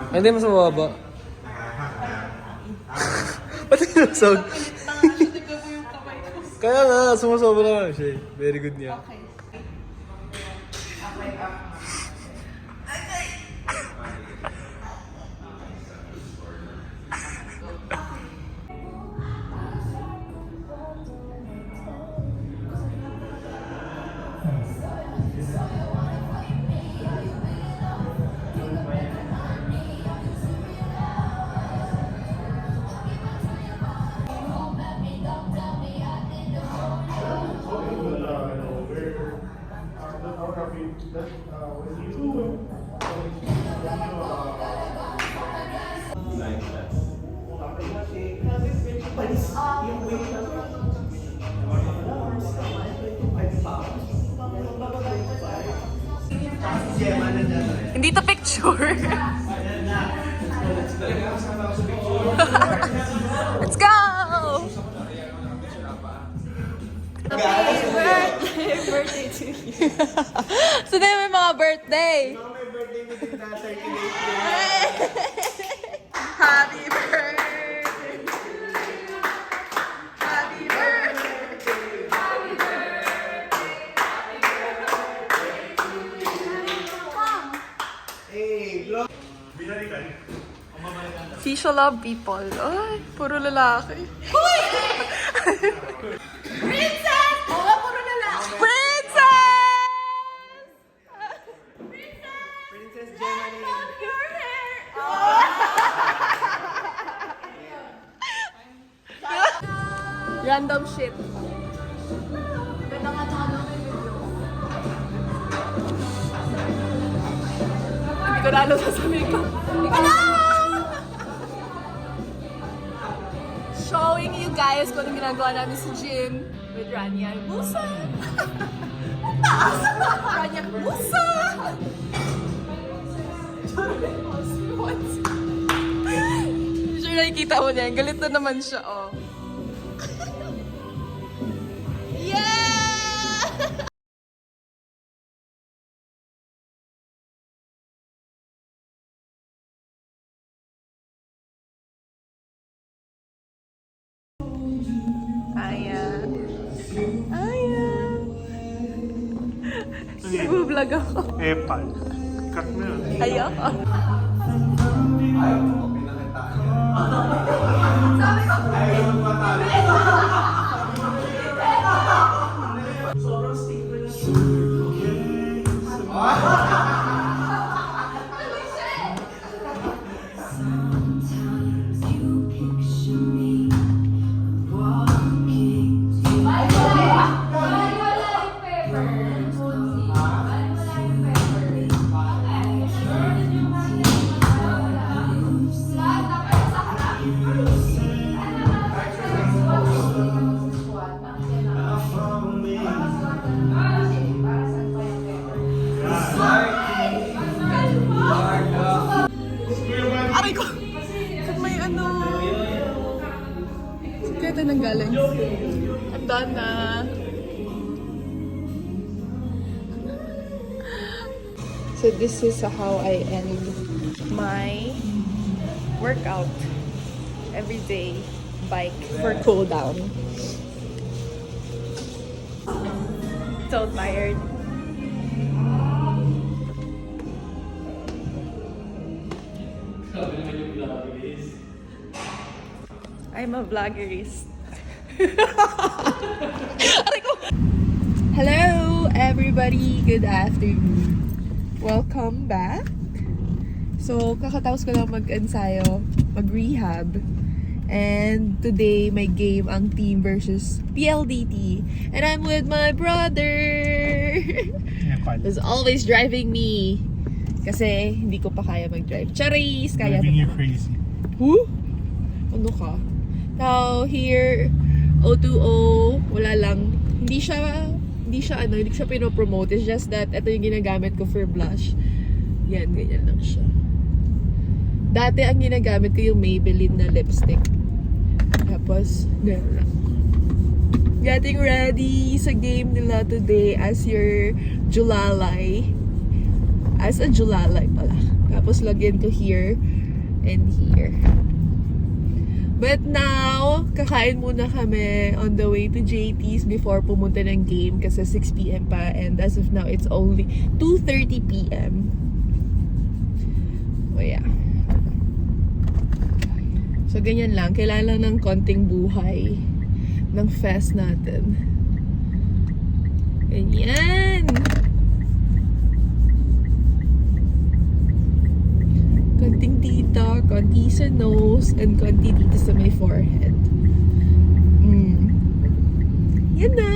Hindi, mas mababa. Ba't sinusog? Kaya nga, sumusobra lang siya. Very good niya. Okay. Hindi to picture. Let's go! Happy birthday to you. So na yung mga birthday. May birthday mo din na 38 Happy birthday. Happy birthday. Happy birthday. Fisha love people. Ay, puro lalaki. Hoy! Princess! Oo, puro lalaki. Princess! Princess Gemini. I love your hair. Random shit. Ganda nga tsaka lang yung video. Hindi ko lalo sasabihin ko. Showing you guys kung anong ginagawa namin sa gym with Rania Musa. Ang taas! Rania Musa! Sure nakikita mo niya. Galit na naman siya, oh. Yeah! Ayan. Ayan. Nag-vlog ako. Epal. Cut mo yun. Ayoko. Aray ko! Saan may ano? Saan kaya ito nanggaling? I'm done na. So this is how I end my workout every day. Bike for cool down. So tired. I'm a vloggerist. Hello everybody, good afternoon. Welcome back. So, kakatapos ko lang mag-ensayo, mag-rehab. And today, may game ang team versus PLDT. And I'm with my brother. Who's always driving me. Kasi hindi ko pa kaya mag-drive. Charis! Kaya Driving you crazy. Who? Ano ka? Now, here, O2O, wala lang. Hindi siya pinopromote. It's just that ito yung ginagamit ko for blush. Yan, ganyan lang siya. Dati ang ginagamit ko yung Maybelline na lipstick. Tapos, gano'n lang. Getting ready sa game nila today as your Julalay. As a Julalay pala. Tapos, Tapos lagyan ko here and here. But now, kakain muna kami on the way to JT's before pumunta ng game kasi 6 p.m. pa, and as of now, it's only 2:30 p.m. Oh yeah. So ganyan lang, kailangan lang ng konting buhay ng fest natin. Ganyan! Konting dito, konti sa nose, and konti dito sa my forehead. Yan na!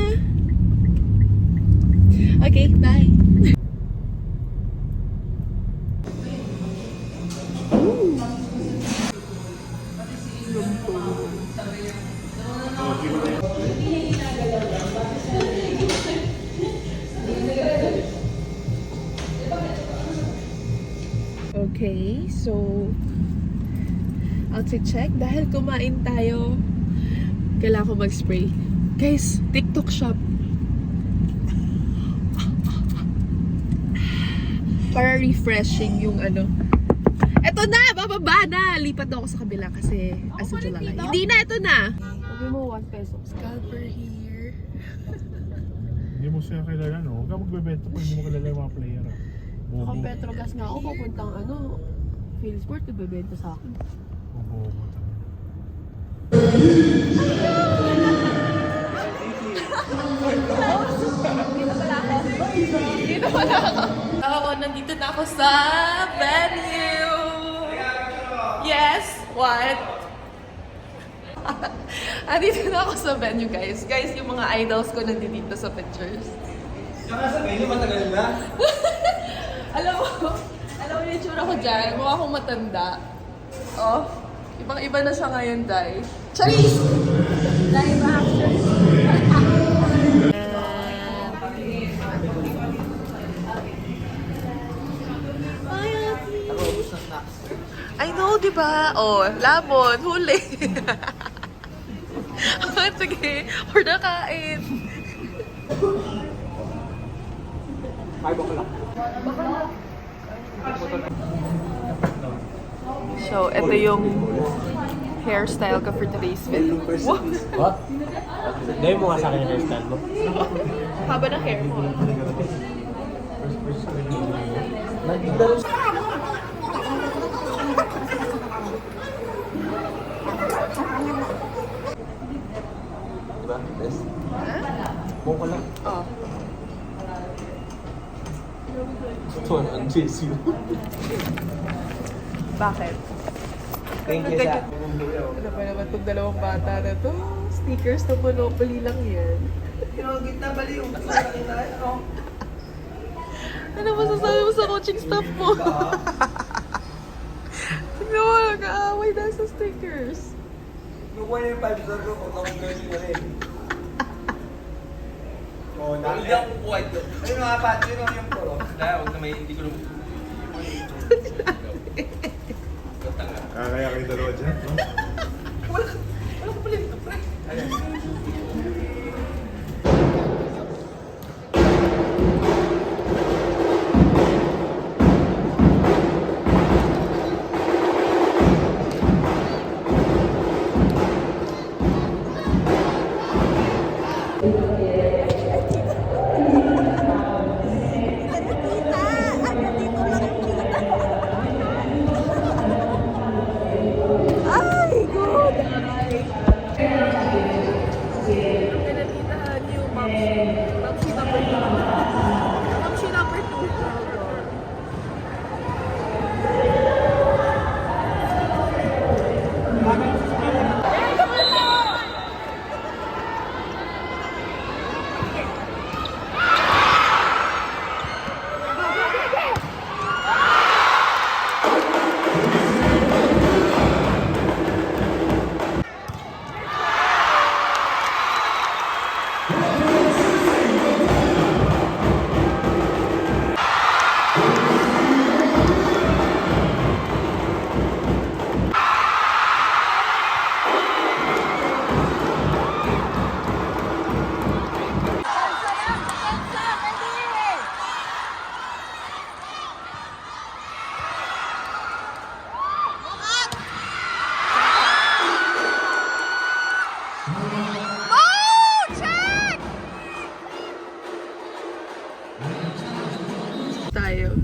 Okay, bye! Okay, so I'll check dahil kumain tayo. Kailangan ko mag-spray. Guys, TikTok shop. Para refreshing yung ano. Eto na! Bababa na! Lipat na ako sa kabila kasi aso tulala. Hindi na, eto na! Sabi mo 1 peso. Scalper here. Hindi mo siya kilala, no? Huwag ka magbebenta pag hindi mo kilala yung mga player, ah. Ako Bobo. Petrogas nga ako, papuntang ano, Philsport, nagbebenta sa akin. Bobo talaga. Dito pala ako. Oo, nandito na ako sa venue. Yes, what? Andito na ako sa venue, guys. Guys, yung mga idols ko nandito sa pictures. Saka sa venue, matagal na. Alam mo yung itsura ko dyan. Mukha akong matanda. Oh, ibang-iba na siya ngayon, Day. Charis! Live action. I know, di ba? Oh, labon, huli. Sige, order kain. So, ito yung hairstyle ko for today's video. Wow! What? Dahil mo nga sa akin yung hairstyle mo. Haba ng hair mo. Diba? Yes. Buong ko lang. Oh. Ito ang JSU. Bakit? Thank you sa... Ano ba naman itong dalawang bata na to? Stickers na Monopoly lang yan. Yung gitna bali yung Ano masasabi mo sa coaching staff mo? Tignan mo, nag-aaway dahil sa stickers. Yung 5 star ko, kung ako girls na rin. Oo, hindi ako kukuha ito. Ayun nga pa, yun yung puro. Dahil huwag na may hindi ko lang. Kaya kayo dalawa dyan, no? Wala ko pala dito, pre. Ay! Tayo.